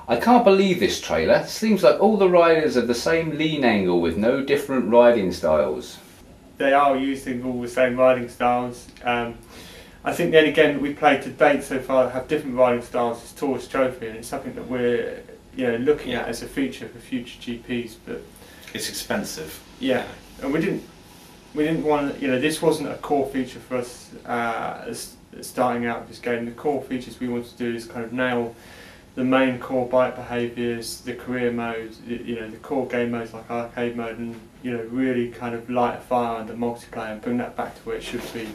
I can't believe this trailer. Seems like all the riders have the same lean angle with no different riding styles. They are using all the same riding styles. I think the only game that we played to date so far that have different riding styles is Tourist Trophy, and it's something that we're looking at as a feature for future GPs. But it's expensive. Yeah, and we didn't want this wasn't a core feature for us as starting out with this game. The core features we want to do is kind of nail the main core bike behaviours, the career modes, the core game modes like arcade mode, and really kind of light a fire under multiplayer and bring that back to where it should be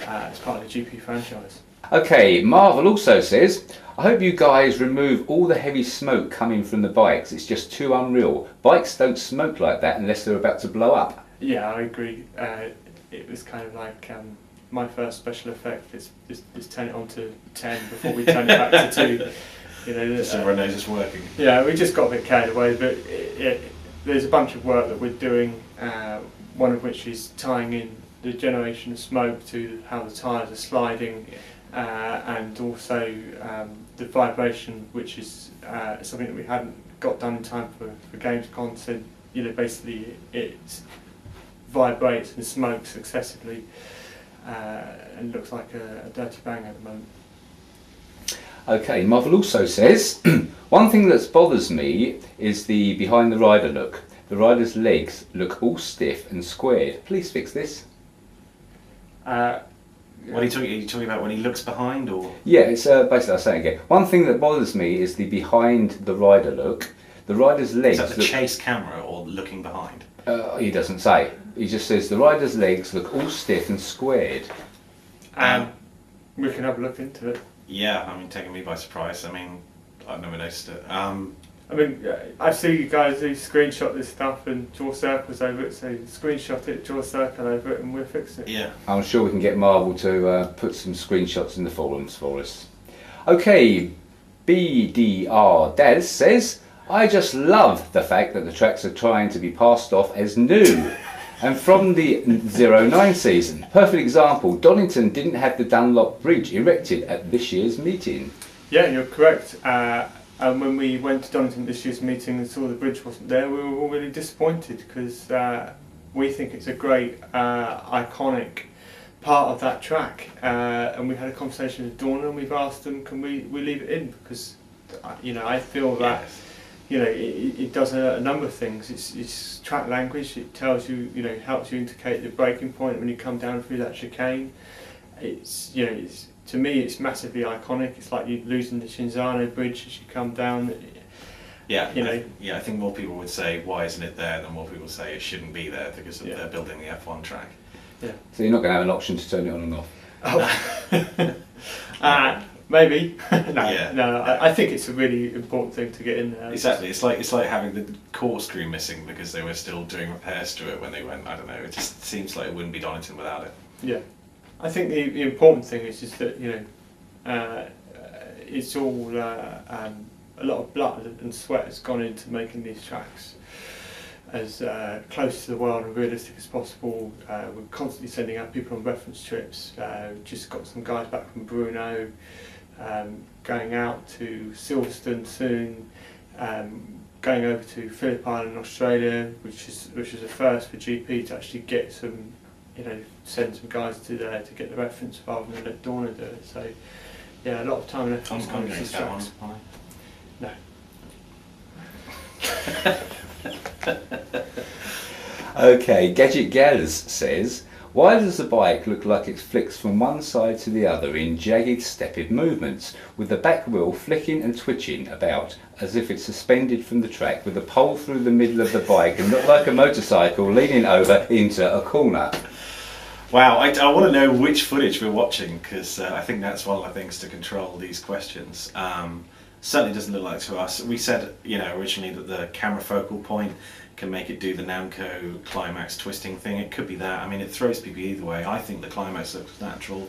as part of the GP franchise. Okay, Marvel also says, I hope you guys remove all the heavy smoke coming from the bikes. It's just too unreal. Bikes don't smoke like that unless they're about to blow up. Yeah, I agree. It was kind of like my first special effect is turn it on to 10 before we turn it back to 2. Just everyone knows it's working. Yeah, we just got a bit carried away, but there's a bunch of work that we're doing, one of which is tying in the generation of smoke to how the tyres are sliding, and also the vibration, which is something that we hadn't got done in time for Gamescom. So basically it vibrates and smokes excessively, and looks like a dirty bang at the moment. Okay, Marvel also says, one thing that bothers me is the behind the rider look. The rider's legs look all stiff and squared. Please fix this. What are you talking about when he looks behind, or? Yeah, it's basically, I'll say it again. One thing that bothers me is the behind the rider look. The rider's legs. Is that the chase camera or looking behind? He doesn't say. He just says the rider's legs look all stiff and squared. We can have a look into it. Yeah, I mean, taking me by surprise. I mean, I've never noticed it. I see you guys who screenshot this stuff and draw circles over it, so screenshot it, draw a circle over it, and we'll fix it. Yeah. I'm sure we can get Marvel to put some screenshots in the forums for us. Okay, BDR Daz says, I just love the fact that the tracks are trying to be passed off as new. And from the 09 season, perfect example, Donington didn't have the Dunlop Bridge erected at this year's meeting. Yeah, you're correct. And when we went to Donington this year's meeting and saw the bridge wasn't there, we were all really disappointed, because we think it's a great, iconic part of that track. And we had a conversation with Dorna, and we've asked them, can we leave it in? Because I feel that it does a number of things. It's track language. It tells you, helps you indicate the breaking point when you come down through that chicane. To me, it's massively iconic. It's like you losing the Cinzano Bridge as you come down. Yeah, I think more people would say, why isn't it there, than more people say it shouldn't be there because they're building the F1 track. Yeah. So you're not going to have an option to turn it on and off? Oh. Maybe. No. No. I think it's a really important thing to get in there. Exactly. It's like having the corkscrew missing because they were still doing repairs to it when they went. I don't know. It just seems like it wouldn't be Donington without it. Yeah. I think the important thing is just that it's all a lot of blood and sweat has gone into making these tracks as close to the world and realistic as possible. We're constantly sending out people on reference trips. Just got some guys back from Brno, going out to Silverstone soon, going over to Phillip Island, Australia, which is a first for GP to actually get some, send some guys to there to get the reference rather than let Dorna do it. So yeah, a lot of time and effort. I'm going to that one. No. Okay, Gadget Gaz says, why does the bike look like it flicks from one side to the other in jagged, stepped movements, with the back wheel flicking and twitching about as if it's suspended from the track with a pole through the middle of the bike and look like a motorcycle leaning over into a corner? Wow, I want to know which footage we're watching, because I think that's one of the things to control these questions. Certainly doesn't look like to us. We said, originally that the camera focal point can make it do the Namco climax twisting thing. It could be that. I mean, it throws people either way. I think the climax looks natural.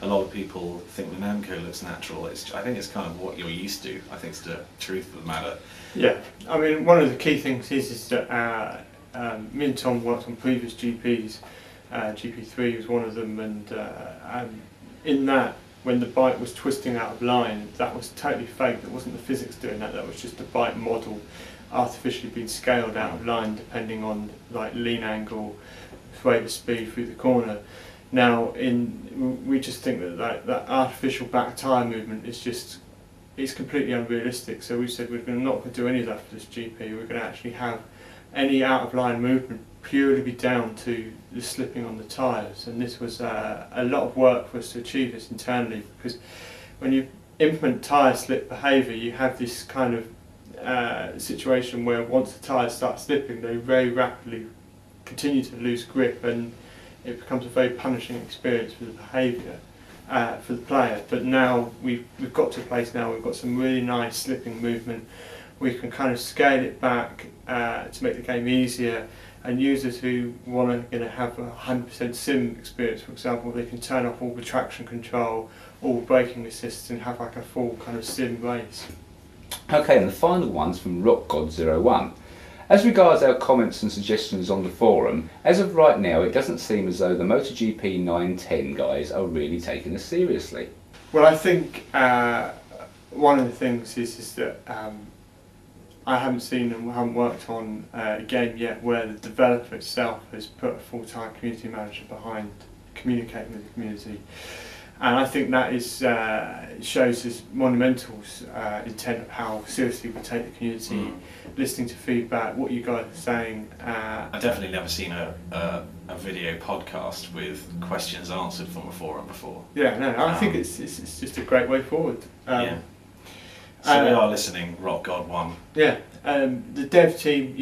A lot of people think the Namco looks natural. I think it's kind of what you're used to. I think it's the truth of the matter. Yeah, I mean, one of the key things is that me and Tom worked on previous GPs. GP3 was one of them, and in that when the bike was twisting out of line, that was totally fake. That wasn't the physics doing that. That was just the bike model artificially being scaled out of line depending on like lean angle, rate of speed through the corner. Now, we just think that artificial back tyre movement is completely unrealistic. So we said we're not going to do any of that for this GP. We're going to actually have any out of line movement purely be down to the slipping on the tyres. And this was a lot of work for us to achieve this internally, because when you implement tyre slip behaviour, you have this kind of situation where once the tyres start slipping, they very rapidly continue to lose grip, and it becomes a very punishing experience for the behaviour, for the player. But now we've got to a place now, we've got some really nice slipping movement. We can kind of scale it back to make the game easier, and users who want to have a 100% sim experience, for example, they can turn off all the traction control, all braking assist, and have like a full kind of sim race. Okay, and the final one's from RockGod01. As regards our comments and suggestions on the forum, as of right now it doesn't seem as though the MotoGP 910 guys are really taking us seriously. Well, I think one of the things is that I haven't seen and haven't worked on a game yet where the developer itself has put a full-time community manager behind communicating with the community. And I think that is shows his Monumental's intent of how seriously we take the community, listening to feedback, what you guys are saying. I've definitely never seen a video podcast with questions answered from a forum before. Yeah, no, I think it's just a great way forward. Yeah. So we are listening, Rock God 1. Yeah, the dev team,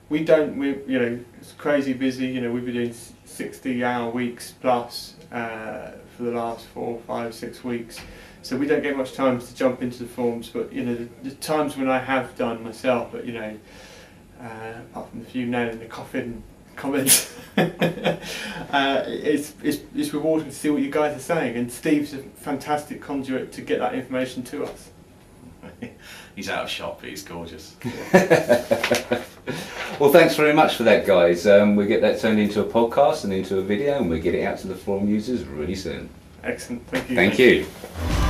it's crazy busy. We've been doing 60-hour weeks plus for the last 4, 5, 6 weeks. So we don't get much time to jump into the forums, but the times when I have done myself, but apart from the few nail in the coffin comments, it's rewarding to see what you guys are saying, and Steve's a fantastic conduit to get that information to us. He's out of shot, but he's gorgeous. Well, thanks very much for that, guys. We'll get that turned into a podcast and into a video, and we'll get it out to the forum users really soon. Excellent, thank you. Thank you.